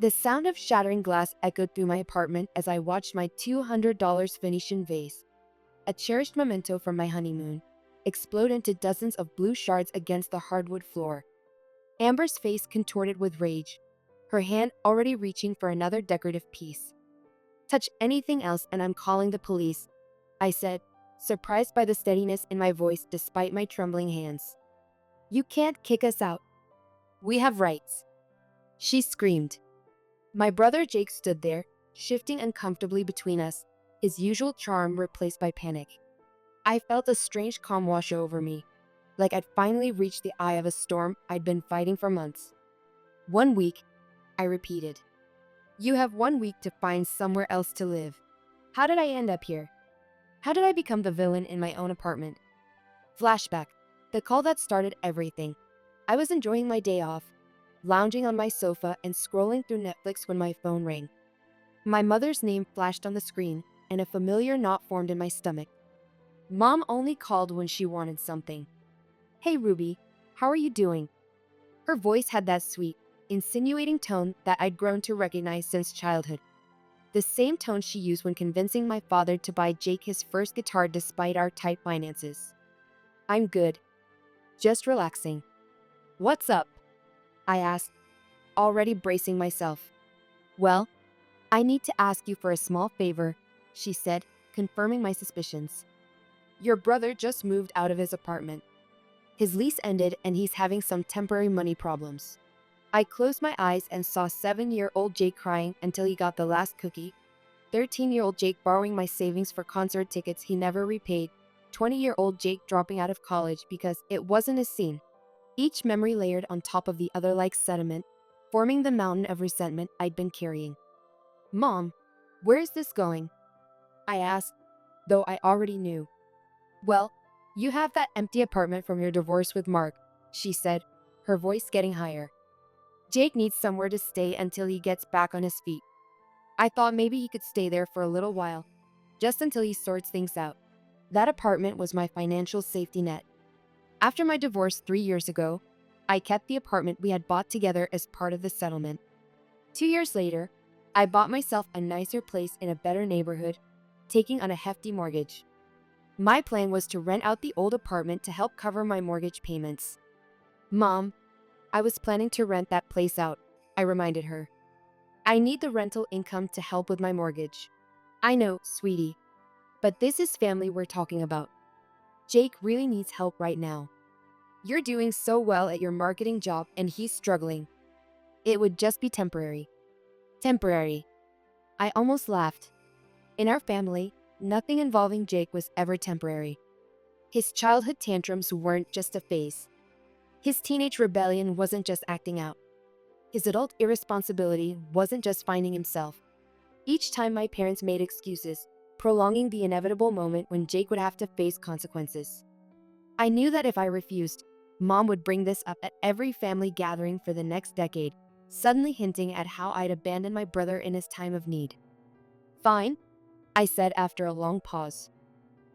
The sound of shattering glass echoed through my apartment as I watched my $200 Venetian vase, a cherished memento from my honeymoon, explode into dozens of blue shards against the hardwood floor. Amber's face contorted with rage, her hand already reaching for another decorative piece. "Touch anything else and I'm calling the police," I said, surprised by the steadiness in my voice despite my trembling hands. "You can't kick us out. We have rights," she screamed. My brother Jake stood there, shifting uncomfortably between us, his usual charm replaced by panic. I felt a strange calm wash over me, like I'd finally reached the eye of a storm I'd been fighting for months. "1 week," I repeated. "You have 1 week to find somewhere else to live." How did I end up here? How did I become the villain in my own apartment? Flashback. The call that started everything. I was enjoying my day off, lounging on my sofa and scrolling through Netflix when my phone rang. My mother's name flashed on the screen, and a familiar knot formed in my stomach. Mom only called when she wanted something. "Hey Ruby, how are you doing?" Her voice had that sweet, insinuating tone that I'd grown to recognize since childhood. The same tone she used when convincing my father to buy Jake his first guitar despite our tight finances. "I'm good. Just relaxing." "What's up?" I asked, already bracing myself. "Well, I need to ask you for a small favor," she said, confirming my suspicions. "Your brother just moved out of his apartment. His lease ended and he's having some temporary money problems." I closed my eyes and saw 7-year-old Jake crying until he got the last cookie, 13-year-old Jake borrowing my savings for concert tickets he never repaid, 20-year-old Jake dropping out of college because it wasn't his scene. Each memory layered on top of the other like sediment, forming the mountain of resentment I'd been carrying. "Mom, where is this going?" I asked, though I already knew. "Well, you have that empty apartment from your divorce with Mark," she said, her voice getting higher. "Jake needs somewhere to stay until he gets back on his feet. I thought maybe he could stay there for a little while, just until he sorts things out. That apartment was my financial safety net. After my divorce 3 years ago, I kept the apartment we had bought together as part of the settlement. 2 years later, I bought myself a nicer place in a better neighborhood, taking on a hefty mortgage. My plan was to rent out the old apartment to help cover my mortgage payments." "Mom, I was planning to rent that place out," I reminded her. "I need the rental income to help with my mortgage." "I know, sweetie, but this is family we're talking about. Jake really needs help right now. You're doing so well at your marketing job and he's struggling. It would just be temporary." "Temporary." I almost laughed. In our family, nothing involving Jake was ever temporary. His childhood tantrums weren't just a phase. His teenage rebellion wasn't just acting out. His adult irresponsibility wasn't just finding himself. Each time my parents made excuses, prolonging the inevitable moment when Jake would have to face consequences. I knew that if I refused, Mom would bring this up at every family gathering for the next decade, suddenly hinting at how I'd abandoned my brother in his time of need. "Fine," I said after a long pause.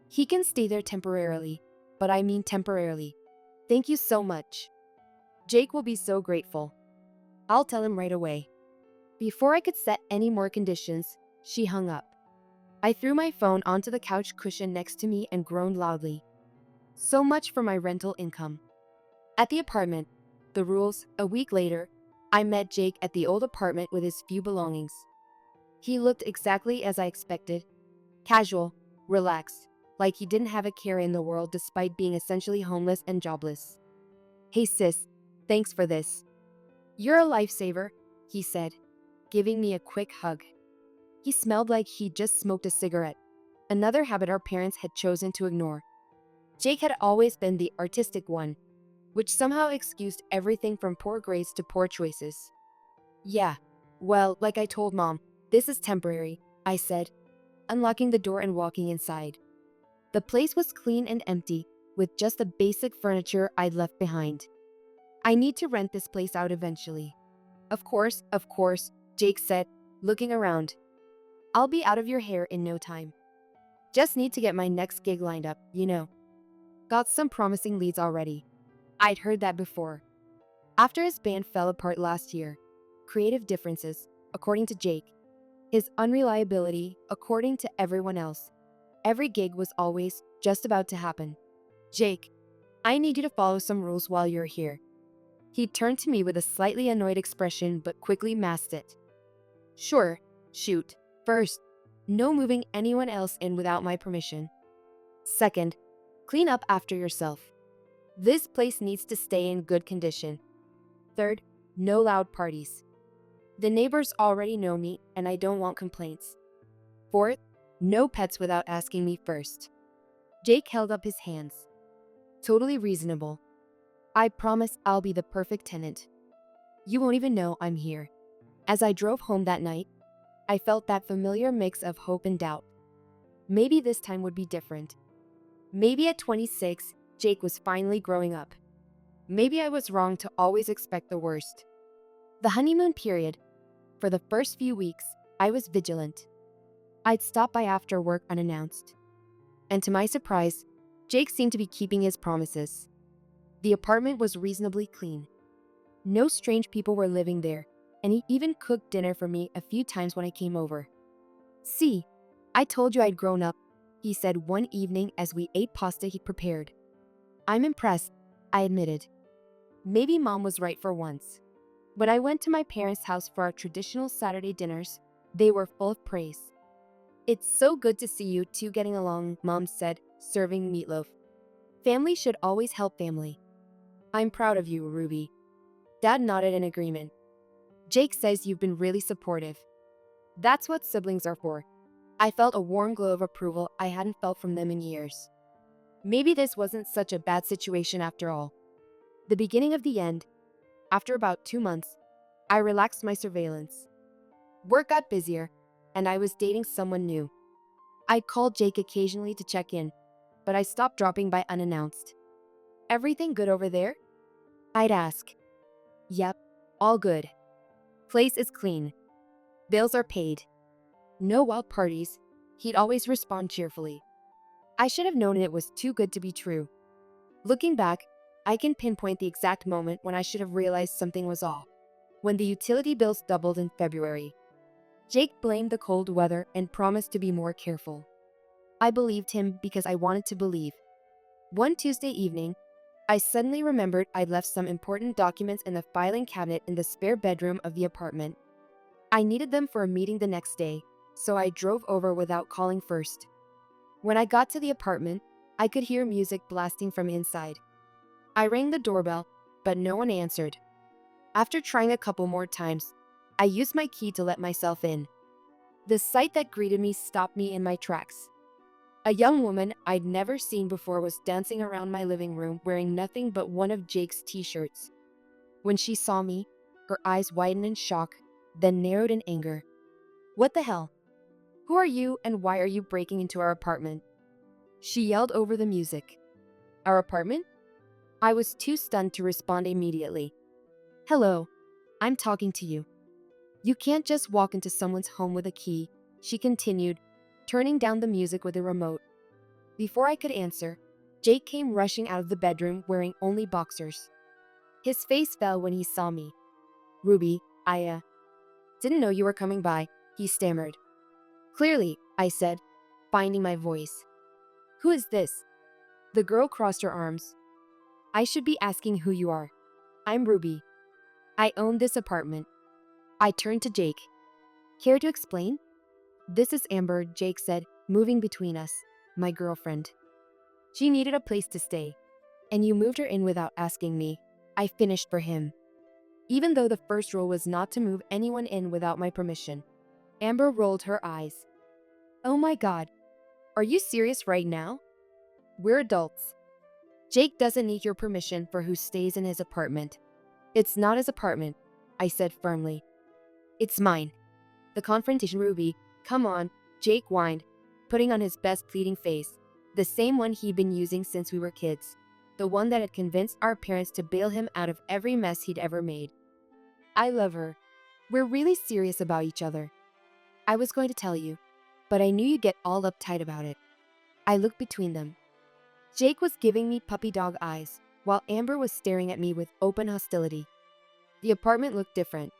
"He can stay there temporarily, but I mean temporarily. Thank you so much. Jake will be so grateful. I'll tell him right away." Before I could set any more conditions, she hung up. I threw my phone onto the couch cushion next to me and groaned loudly. So much for my rental income. At the apartment, the rules, a week later, I met Jake at the old apartment with his few belongings. He looked exactly as I expected. Casual, relaxed, like he didn't have a care in the world despite being essentially homeless and jobless. "Hey sis, thanks for this. You're a lifesaver," he said, giving me a quick hug. He smelled like he'd just smoked a cigarette, another habit our parents had chosen to ignore. Jake had always been the artistic one, which somehow excused everything from poor grades to poor choices. "Yeah, well, like I told Mom, this is temporary," I said, unlocking the door and walking inside. The place was clean and empty, with just the basic furniture I'd left behind. "I need to rent this place out eventually." Of course, Jake said, looking around. "I'll be out of your hair in no time. Just need to get my next gig lined up, you know. Got some promising leads already." I'd heard that before. After his band fell apart last year, creative differences, according to Jake. His unreliability, according to everyone else. Every gig was always just about to happen. Jake, I need you to follow some rules while you're here. He turned to me with a slightly annoyed expression but quickly masked it. Sure, shoot. First, no moving anyone else in without my permission. Second, clean up after yourself. This place needs to stay in good condition. Third, no loud parties. The neighbors already know me and I don't want complaints. Fourth, no pets without asking me first. Jake held up his hands. Totally reasonable. I promise I'll be the perfect tenant. You won't even know I'm here. As I drove home that night, I felt that familiar mix of hope and doubt. Maybe this time would be different. Maybe at 26, Jake was finally growing up. Maybe I was wrong to always expect the worst. The honeymoon period. For the first few weeks, I was vigilant. I'd stop by after work unannounced. And to my surprise, Jake seemed to be keeping his promises. The apartment was reasonably clean. No strange people were living there, and he even cooked dinner for me a few times when I came over. See, I told you I'd grown up, he said one evening as we ate pasta he'd prepared. I'm impressed, I admitted. Maybe Mom was right for once. When I went to my parents' house for our traditional Saturday dinners, they were full of praise. It's so good to see you two getting along, Mom said, serving meatloaf. Family should always help family. I'm proud of you, Ruby. Dad nodded in agreement. Jake says you've been really supportive. That's what siblings are for. I felt a warm glow of approval I hadn't felt from them in years. Maybe this wasn't such a bad situation after all. The beginning of the end. After about 2 months, I relaxed my surveillance. Work got busier, and I was dating someone new. I called Jake occasionally to check in, but I stopped dropping by unannounced. Everything good over there? I'd ask. Yep, all good. Place is clean. Bills are paid. No wild parties, he'd always respond cheerfully. I should have known it was too good to be true. Looking back, I can pinpoint the exact moment when I should have realized something was off. When the utility bills doubled in February. Jake blamed the cold weather and promised to be more careful. I believed him because I wanted to believe. One Tuesday evening, I suddenly remembered I'd left some important documents in the filing cabinet in the spare bedroom of the apartment. I needed them for a meeting the next day, so I drove over without calling first. When I got to the apartment, I could hear music blasting from inside. I rang the doorbell, but no one answered. After trying a couple more times, I used my key to let myself in. The sight that greeted me stopped me in my tracks. A young woman I'd never seen before was dancing around my living room wearing nothing but one of Jake's t-shirts. When she saw me, her eyes widened in shock, then narrowed in anger. What the hell? Who are you and why are you breaking into our apartment? She yelled over the music. Our apartment? I was too stunned to respond immediately. Hello, I'm talking to you. You can't just walk into someone's home with a key, she continued, turning down the music with a remote. Before I could answer, Jake came rushing out of the bedroom wearing only boxers. His face fell when he saw me. Ruby, I didn't know you were coming by, he stammered. Clearly, I said, finding my voice. Who is this? The girl crossed her arms. I should be asking who you are. I'm Ruby. I own this apartment. I turned to Jake. Care to explain? This is Amber, Jake said, moving between us, my girlfriend. She needed a place to stay, and you moved her in without asking me. I finished for him. Even though the first rule was not to move anyone in without my permission. Amber rolled her eyes. Oh my God, are you serious right now? We're adults. Jake doesn't need your permission for who stays in his apartment. It's not his apartment, I said firmly. It's mine. The confrontation. Ruby, come on, Jake whined, putting on his best pleading face, the same one he'd been using since we were kids, the one that had convinced our parents to bail him out of every mess he'd ever made. I love her. We're really serious about each other. I was going to tell you, but I knew you'd get all uptight about it. I looked between them. Jake was giving me puppy dog eyes, while Amber was staring at me with open hostility. The apartment looked different.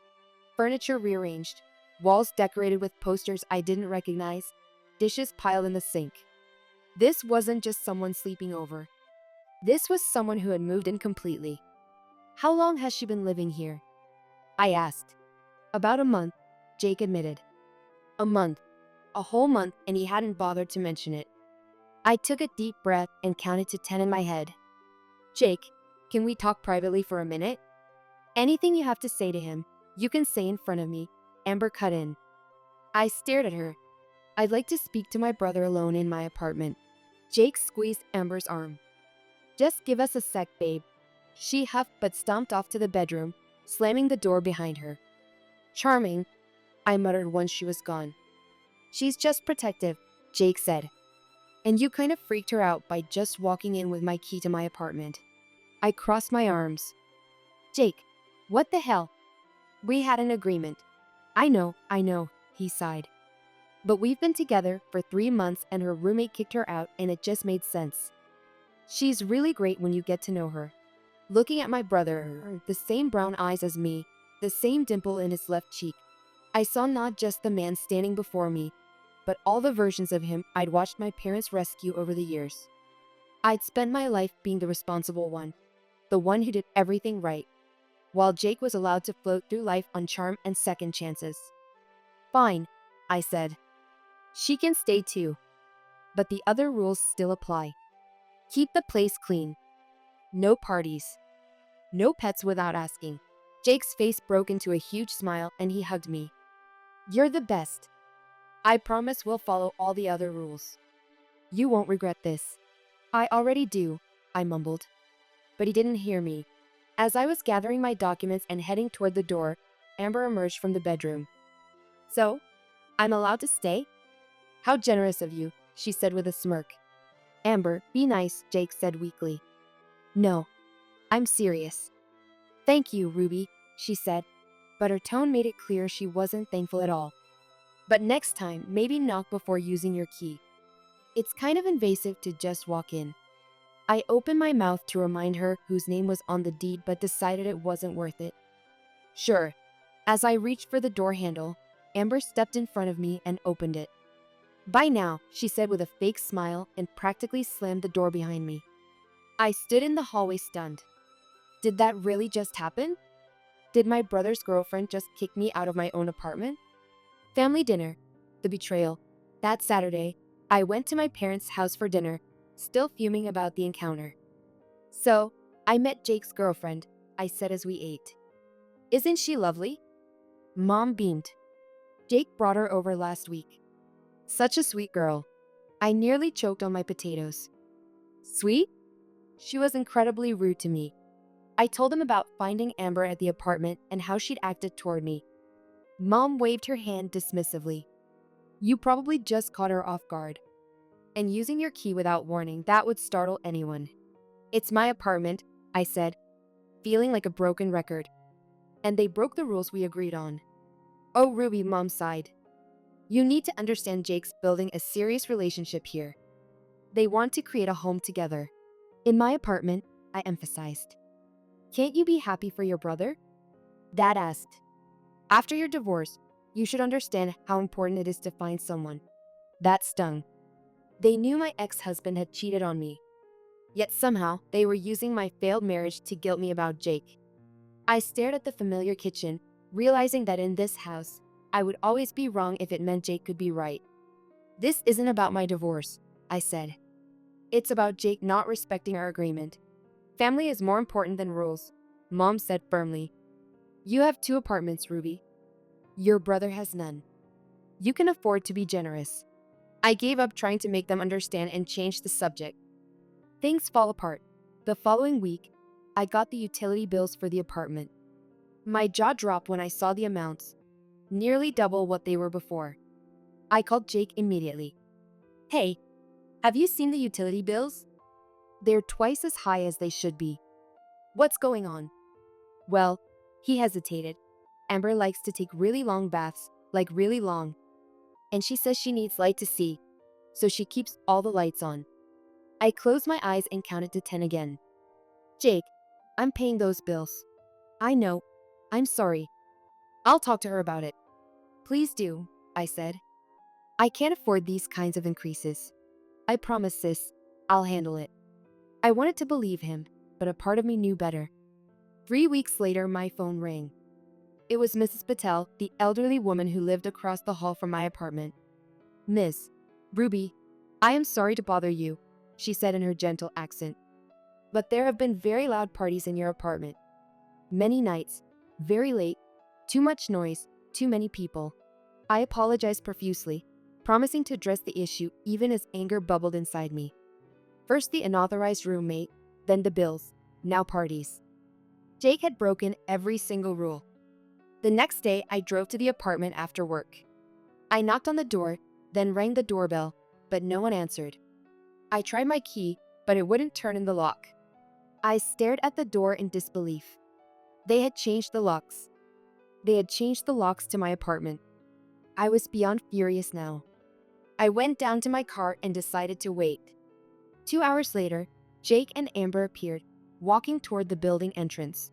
Furniture rearranged. walls decorated with posters I didn't recognize, dishes piled in the sink. This wasn't just someone sleeping over. This was someone who had moved in completely. How long has she been living here? I asked. About a month, Jake admitted. A month. A whole month, and he hadn't bothered to mention it. I took a deep breath and counted to 10 in my head. Jake, can we talk privately for a minute? Anything you have to say to him, you can say in front of me, Amber cut in. I stared at her. I'd like to speak to my brother alone in my apartment. Jake squeezed Amber's arm. Just give us a sec, babe. She huffed but stomped off to the bedroom, slamming the door behind her. Charming, I muttered once she was gone. She's just protective, Jake said. And you kind of freaked her out by just walking in with my key to my apartment. I crossed my arms. Jake, what the hell? We had an agreement. I know, he sighed. But we've been together for 3 months and her roommate kicked her out and it just made sense. She's really great when you get to know her. Looking at my brother, the same brown eyes as me, the same dimple in his left cheek, I saw not just the man standing before me, but all the versions of him I'd watched my parents rescue over the years. I'd spent my life being the responsible one, the one who did everything right, while Jake was allowed to float through life on charm and second chances. Fine, I said. She can stay too. But the other rules still apply. Keep the place clean. No parties. No pets without asking. Jake's face broke into a huge smile and he hugged me. You're the best. I promise we'll follow all the other rules. You won't regret this. I already do, I mumbled. But he didn't hear me. As I was gathering my documents and heading toward the door, Amber emerged from the bedroom. So, I'm allowed to stay? How generous of you, she said with a smirk. Amber, be nice, Jake said weakly. No, I'm serious. Thank you, Ruby, she said, but her tone made it clear she wasn't thankful at all. But next time, maybe knock before using your key. It's kind of invasive to just walk in. I opened my mouth to remind her whose name was on the deed but decided it wasn't worth it. Sure. As I reached for the door handle, Amber stepped in front of me and opened it. Bye now, she said with a fake smile and practically slammed the door behind me. I stood in the hallway stunned. Did that really just happen? Did my brother's girlfriend just kick me out of my own apartment? Family dinner. The betrayal. That Saturday, I went to my parents' house for dinner, still fuming about the encounter. So, I met Jake's girlfriend, I said as we ate. Isn't she lovely? Mom beamed. Jake brought her over last week. Such a sweet girl. I nearly choked on my potatoes. Sweet? She was incredibly rude to me. I told him about finding Amber at the apartment and how she'd acted toward me. Mom waved her hand dismissively. You probably just caught her off guard. And using your key without warning, that would startle anyone. It's my apartment, I said, feeling like a broken record. And they broke the rules we agreed on. Oh, Ruby, Mom sighed. You need to understand Jake's building a serious relationship here. They want to create a home together. In my apartment, I emphasized. Can't you be happy for your brother? Dad asked. After your divorce, you should understand how important it is to find someone. That stung. They knew my ex-husband had cheated on me. Yet somehow, they were using my failed marriage to guilt me about Jake. I stared at the familiar kitchen, realizing that in this house, I would always be wrong if it meant Jake could be right. This isn't about my divorce, I said. It's about Jake not respecting our agreement. Family is more important than rules, Mom said firmly. You have 2 apartments, Ruby. Your brother has none. You can afford to be generous. I gave up trying to make them understand and changed the subject. Things fall apart. The following week, I got the utility bills for the apartment. My jaw dropped when I saw the amounts, nearly double what they were before. I called Jake immediately. Hey, have you seen the utility bills? They're twice as high as they should be. What's going on? Well, he hesitated. Amber likes to take really long baths, like really long. And she says she needs light to see, so she keeps all the lights on. I closed my eyes and counted to 10 again. Jake, I'm paying those bills. I know. I'm sorry. I'll talk to her about it. Please do, I said. I can't afford these kinds of increases. I promise, sis, I'll handle it. I wanted to believe him, but a part of me knew better. 3 weeks later, my phone rang. It was Mrs. Patel, the elderly woman who lived across the hall from my apartment. Miss Ruby, I am sorry to bother you, she said in her gentle accent. But there have been very loud parties in your apartment. Many nights, very late, too much noise, too many people. I apologized profusely, promising to address the issue even as anger bubbled inside me. First the unauthorized roommate, then the bills, now parties. Jake had broken every single rule. The next day, I drove to the apartment after work. I knocked on the door, then rang the doorbell, but no one answered. I tried my key, but it wouldn't turn in the lock. I stared at the door in disbelief. They had changed the locks. They had changed the locks to my apartment. I was beyond furious now. I went down to my car and decided to wait. 2 hours later, Jake and Amber appeared, walking toward the building entrance.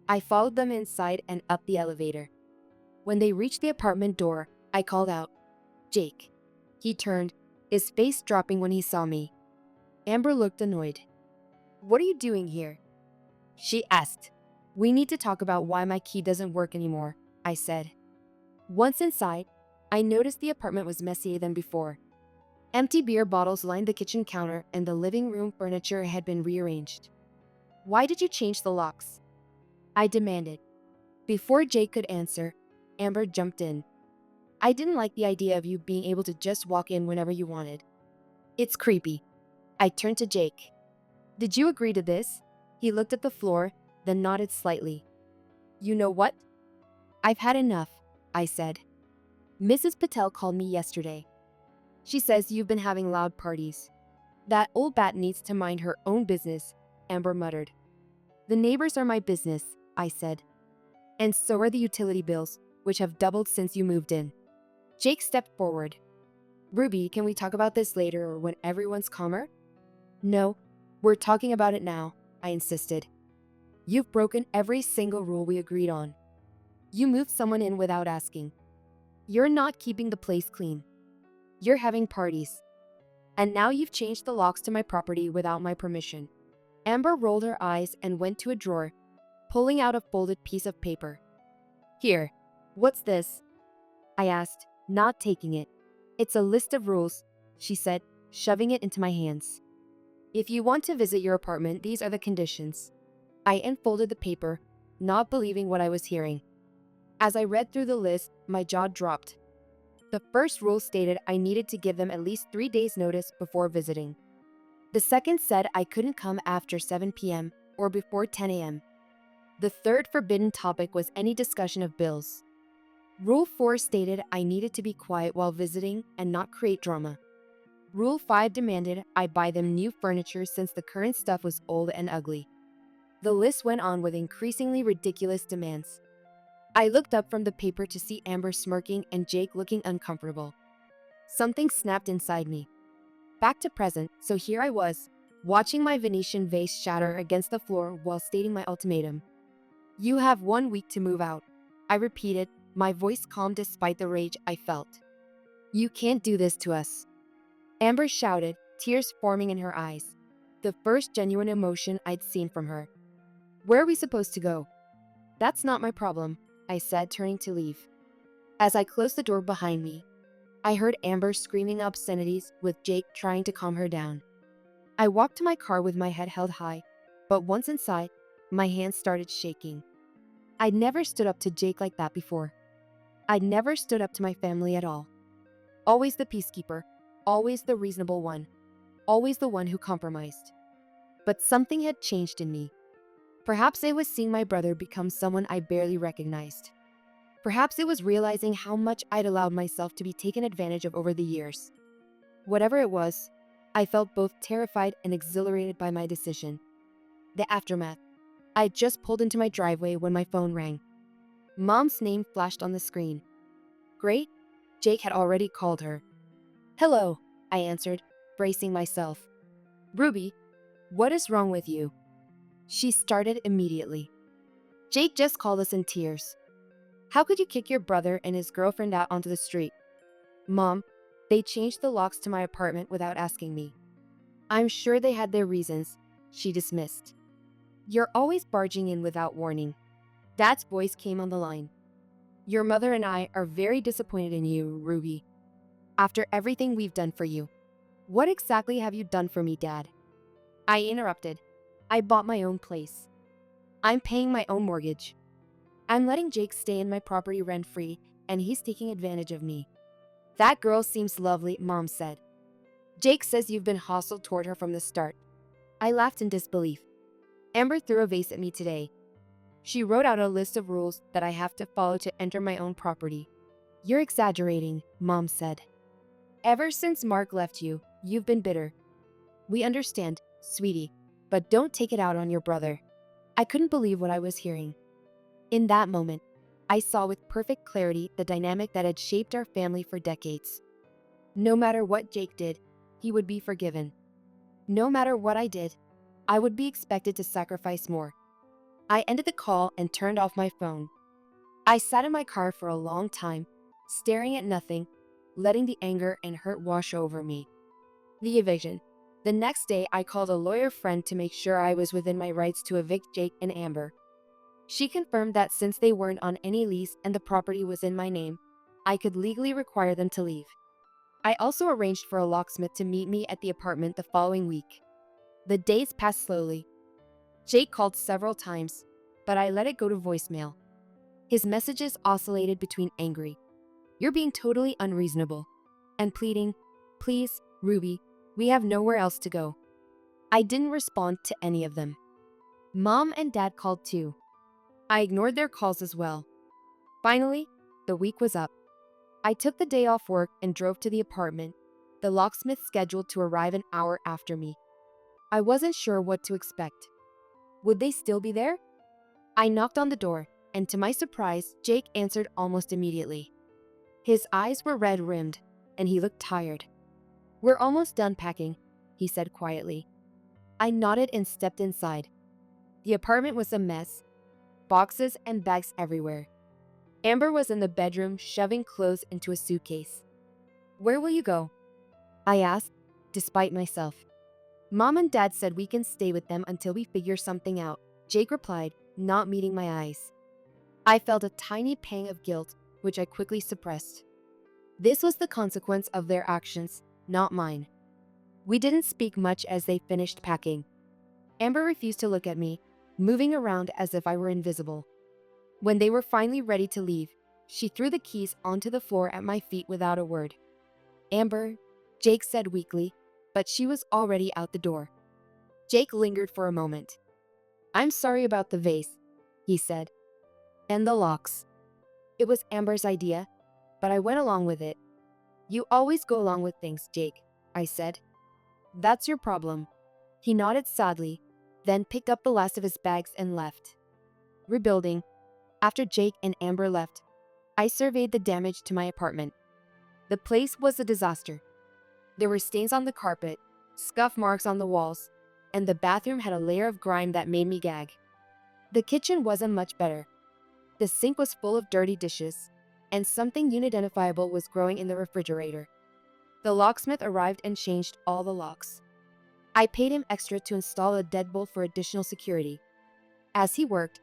I followed them inside and up the elevator. When they reached the apartment door, I called out, "Jake." He turned, his face dropping when he saw me. Amber looked annoyed. "What are you doing here?" she asked. "We need to talk about why my key doesn't work anymore," I said. Once inside, I noticed the apartment was messier than before. Empty beer bottles lined the kitchen counter and the living room furniture had been rearranged. "Why did you change the locks?" I demanded. Before Jake could answer, Amber jumped in. "I didn't like the idea of you being able to just walk in whenever you wanted. It's creepy." I turned to Jake. "Did you agree to this?" He looked at the floor, then nodded slightly. "You know what? I've had enough," I said. "Mrs. Patel called me yesterday. She says you've been having loud parties. That old bat needs to mind her own business," Amber muttered. "The neighbors are my business," I said. "And so are the utility bills, which have doubled since you moved in." Jake stepped forward. "Ruby, can we talk about this later or when everyone's calmer?" "No, we're talking about it now," I insisted. "You've broken every single rule we agreed on. You moved someone in without asking. You're not keeping the place clean. You're having parties. And now you've changed the locks to my property without my permission." Amber rolled her eyes and went to a drawer, pulling out a folded piece of paper. "Here, what's this?" I asked, not taking it. "It's a list of rules," she said, shoving it into my hands. "If you want to visit your apartment, these are the conditions." I unfolded the paper, not believing what I was hearing. As I read through the list, my jaw dropped. The first rule stated I needed to give them at least 3 days' notice before visiting. The second said I couldn't come after 7 p.m. or before 10 a.m. The third forbidden topic was any discussion of bills. Rule 4 stated I needed to be quiet while visiting and not create drama. Rule 5 demanded I buy them new furniture since the current stuff was old and ugly. The list went on with increasingly ridiculous demands. I looked up from the paper to see Amber smirking and Jake looking uncomfortable. Something snapped inside me. Back to present, so here I was, watching my Venetian vase shatter against the floor while stating my ultimatum. "You have 1 week to move out," I repeated, my voice calm despite the rage I felt. "You can't do this to us." Amber shouted, tears forming in her eyes. The first genuine emotion I'd seen from her. "Where are we supposed to go?" "That's not my problem," I said, turning to leave. As I closed the door behind me, I heard Amber screaming obscenities with Jake trying to calm her down. I walked to my car with my head held high, but once inside, my hands started shaking. I'd never stood up to Jake like that before. I'd never stood up to my family at all. Always the peacekeeper, always the reasonable one, always the one who compromised. But something had changed in me. Perhaps it was seeing my brother become someone I barely recognized. Perhaps it was realizing how much I'd allowed myself to be taken advantage of over the years. Whatever it was, I felt both terrified and exhilarated by my decision. The aftermath. I just pulled into my driveway when my phone rang. Mom's name flashed on the screen. Great, Jake had already called her. "Hello," I answered, bracing myself. "Ruby, what is wrong with you?" She started immediately. "Jake just called us in tears." How could you kick your brother and his girlfriend out onto the street? Mom, they changed the locks to my apartment without asking me. I'm sure they had their reasons, she dismissed. You're always barging in without warning. Dad's voice came on the line. Your mother and I are very disappointed in you, Ruby. After everything we've done for you. What exactly have you done for me, Dad? I interrupted. I bought my own place. I'm paying my own mortgage. I'm letting Jake stay in my property rent-free, and he's taking advantage of me. That girl seems lovely, Mom said. Jake says you've been hostile toward her from the start. I laughed in disbelief. Amber threw a vase at me today. She wrote out a list of rules that I have to follow to enter my own property. You're exaggerating, Mom said. Ever since Mark left you, you've been bitter. We understand, sweetie, but don't take it out on your brother. I couldn't believe what I was hearing. In that moment, I saw with perfect clarity the dynamic that had shaped our family for decades. No matter what Jake did, he would be forgiven. No matter what I did, I would be expected to sacrifice more. I ended the call and turned off my phone. I sat in my car for a long time, staring at nothing, letting the anger and hurt wash over me. The eviction. The next day, I called a lawyer friend to make sure I was within my rights to evict Jake and Amber. She confirmed that since they weren't on any lease and the property was in my name, I could legally require them to leave. I also arranged for a locksmith to meet me at the apartment the following week. The days passed slowly. Jake called several times, but I let it go to voicemail. His messages oscillated between angry, "You're being totally unreasonable," and pleading, "Please, Ruby, we have nowhere else to go." I didn't respond to any of them. Mom and Dad called too. I ignored their calls as well. Finally, the week was up. I took the day off work and drove to the apartment, the locksmith scheduled to arrive an hour after me. I wasn't sure what to expect. Would they still be there? I knocked on the door, and to my surprise, Jake answered almost immediately. His eyes were red-rimmed, and he looked tired. "We're almost done packing," he said quietly. I nodded and stepped inside. The apartment was a mess, boxes and bags everywhere. Amber was in the bedroom shoving clothes into a suitcase. "Where will you go?" I asked, despite myself. "Mom and Dad said we can stay with them until we figure something out," Jake replied, not meeting my eyes. I felt a tiny pang of guilt, which I quickly suppressed. This was the consequence of their actions, not mine. We didn't speak much as they finished packing. Amber refused to look at me, moving around as if I were invisible. When they were finally ready to leave, she threw the keys onto the floor at my feet without a word. "Amber," Jake said weakly, but she was already out the door. Jake lingered for a moment. "I'm sorry about the vase," he said. "And the locks. It was Amber's idea, but I went along with it." "You always go along with things, Jake," I said. "That's your problem." He nodded sadly, then picked up the last of his bags and left. Rebuilding. After Jake and Amber left, I surveyed the damage to my apartment. The place was a disaster. There were stains on the carpet, scuff marks on the walls, and the bathroom had a layer of grime that made me gag. The kitchen wasn't much better. The sink was full of dirty dishes, and something unidentifiable was growing in the refrigerator. The locksmith arrived and changed all the locks. I paid him extra to install a deadbolt for additional security. As he worked,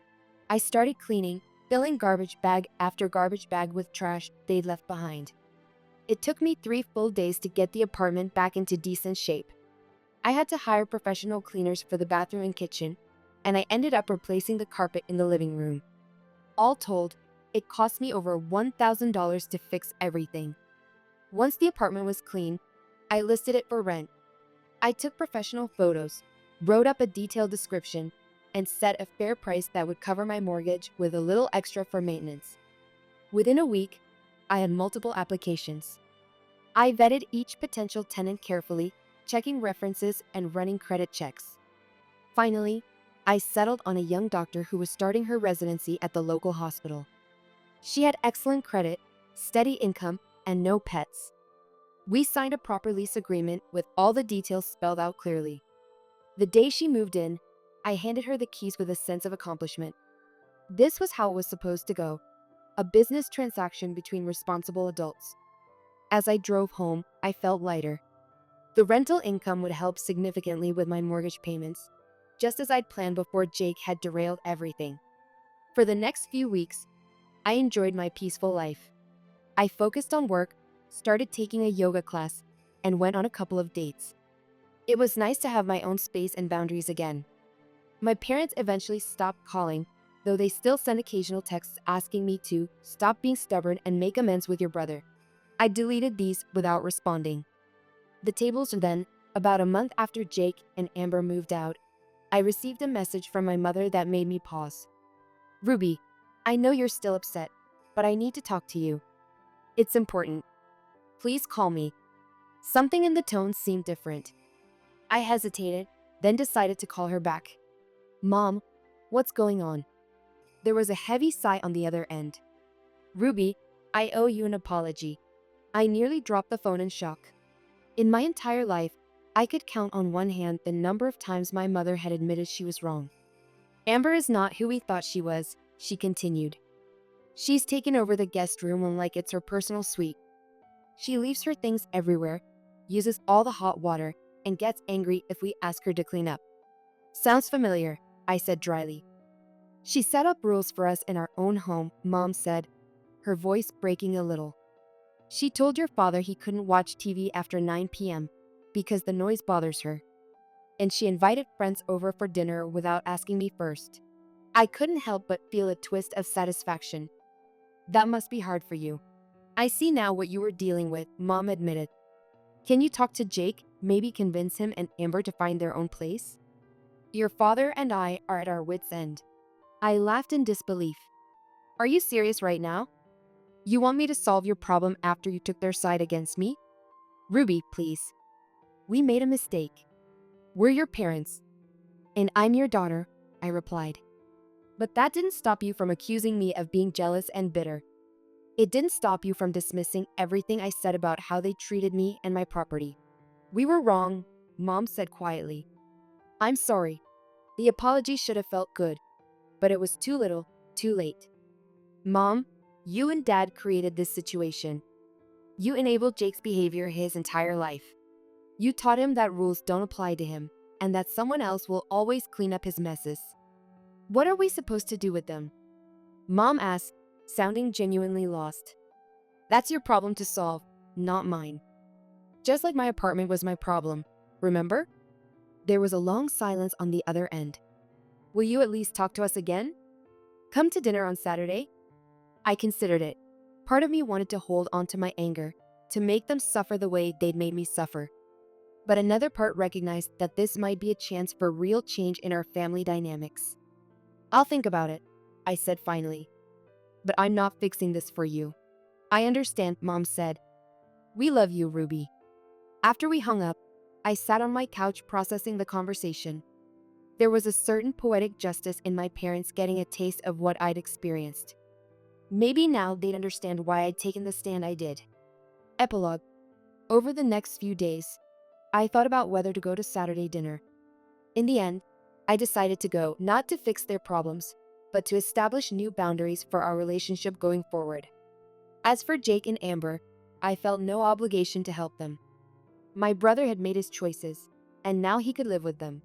I started cleaning, filling garbage bag after garbage bag with trash they'd left behind. It took me 3 full days to get the apartment back into decent shape. I had to hire professional cleaners for the bathroom and kitchen, and I ended up replacing the carpet in the living room. All told, it cost me over $1,000 to fix everything. Once the apartment was clean, I listed it for rent. I took professional photos, wrote up a detailed description, and set a fair price that would cover my mortgage with a little extra for maintenance. Within a week, I had multiple applications. I vetted each potential tenant carefully, checking references and running credit checks. Finally, I settled on a young doctor who was starting her residency at the local hospital. She had excellent credit, steady income, and no pets. We signed a proper lease agreement with all the details spelled out clearly. The day she moved in, I handed her the keys with a sense of accomplishment. This was how it was supposed to go. a business transaction between responsible adults. As I drove home, I felt lighter. The rental income would help significantly with my mortgage payments, just as I'd planned before Jake had derailed everything. For the next few weeks, I enjoyed my peaceful life. I focused on work, started taking a yoga class, and went on a couple of dates. It was nice to have my own space and boundaries again. My parents eventually stopped calling, though they still send occasional texts asking me to stop being stubborn and make amends with your brother. I deleted these without responding. The tables are then, about a month after Jake and Amber moved out, I received a message from my mother that made me pause. Ruby, I know you're still upset, but I need to talk to you. It's important. Please call me. Something in the tone seemed different. I hesitated, then decided to call her back. Mom, what's going on? There was a heavy sigh on the other end. Ruby, I owe you an apology. I nearly dropped the phone in shock. In my entire life, I could count on one hand the number of times my mother had admitted she was wrong. Amber is not who we thought she was, she continued. She's taken over the guest room like it's her personal suite. She leaves her things everywhere, uses all the hot water, and gets angry if we ask her to clean up. Sounds familiar, I said dryly. She set up rules for us in our own home, Mom said, her voice breaking a little. She told your father he couldn't watch TV after 9 p.m. because the noise bothers her. And she invited friends over for dinner without asking me first. I couldn't help but feel a twist of satisfaction. That must be hard for you. I see now what you were dealing with, Mom admitted. Can you talk to Jake, maybe convince him and Amber to find their own place? Your father and I are at our wits' end. I laughed in disbelief. Are you serious right now? You want me to solve your problem after you took their side against me? Ruby, please. We made a mistake. We're your parents. And I'm your daughter, I replied. But that didn't stop you from accusing me of being jealous and bitter. It didn't stop you from dismissing everything I said about how they treated me and my property. We were wrong, Mom said quietly. I'm sorry. The apology should have felt good, but it was too little, too late. Mom, you and Dad created this situation. You enabled Jake's behavior his entire life. You taught him that rules don't apply to him, and that someone else will always clean up his messes. What are we supposed to do with them? Mom asked, sounding genuinely lost. That's your problem to solve, not mine. Just like my apartment was my problem, remember? There was a long silence on the other end. Will you at least talk to us again? Come to dinner on Saturday? I considered it. Part of me wanted to hold on to my anger, to make them suffer the way they'd made me suffer. But another part recognized that this might be a chance for real change in our family dynamics. I'll think about it, I said finally. But I'm not fixing this for you. I understand, Mom said. We love you, Ruby. After we hung up, I sat on my couch processing the conversation. There was a certain poetic justice in my parents getting a taste of what I'd experienced. Maybe now they'd understand why I'd taken the stand I did. Epilogue. Over the next few days, I thought about whether to go to Saturday dinner. In the end, I decided to go, not to fix their problems, but to establish new boundaries for our relationship going forward. As for Jake and Amber, I felt no obligation to help them. My brother had made his choices, and now he could live with them.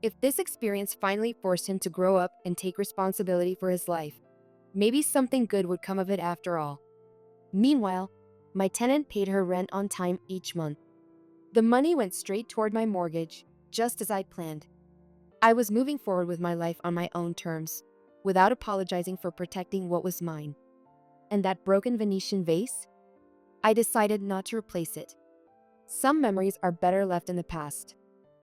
If this experience finally forced him to grow up and take responsibility for his life, maybe something good would come of it after all. Meanwhile, my tenant paid her rent on time each month. The money went straight toward my mortgage, just as I'd planned. I was moving forward with my life on my own terms, without apologizing for protecting what was mine. And that broken Venetian vase? I decided not to replace it. Some memories are better left in the past.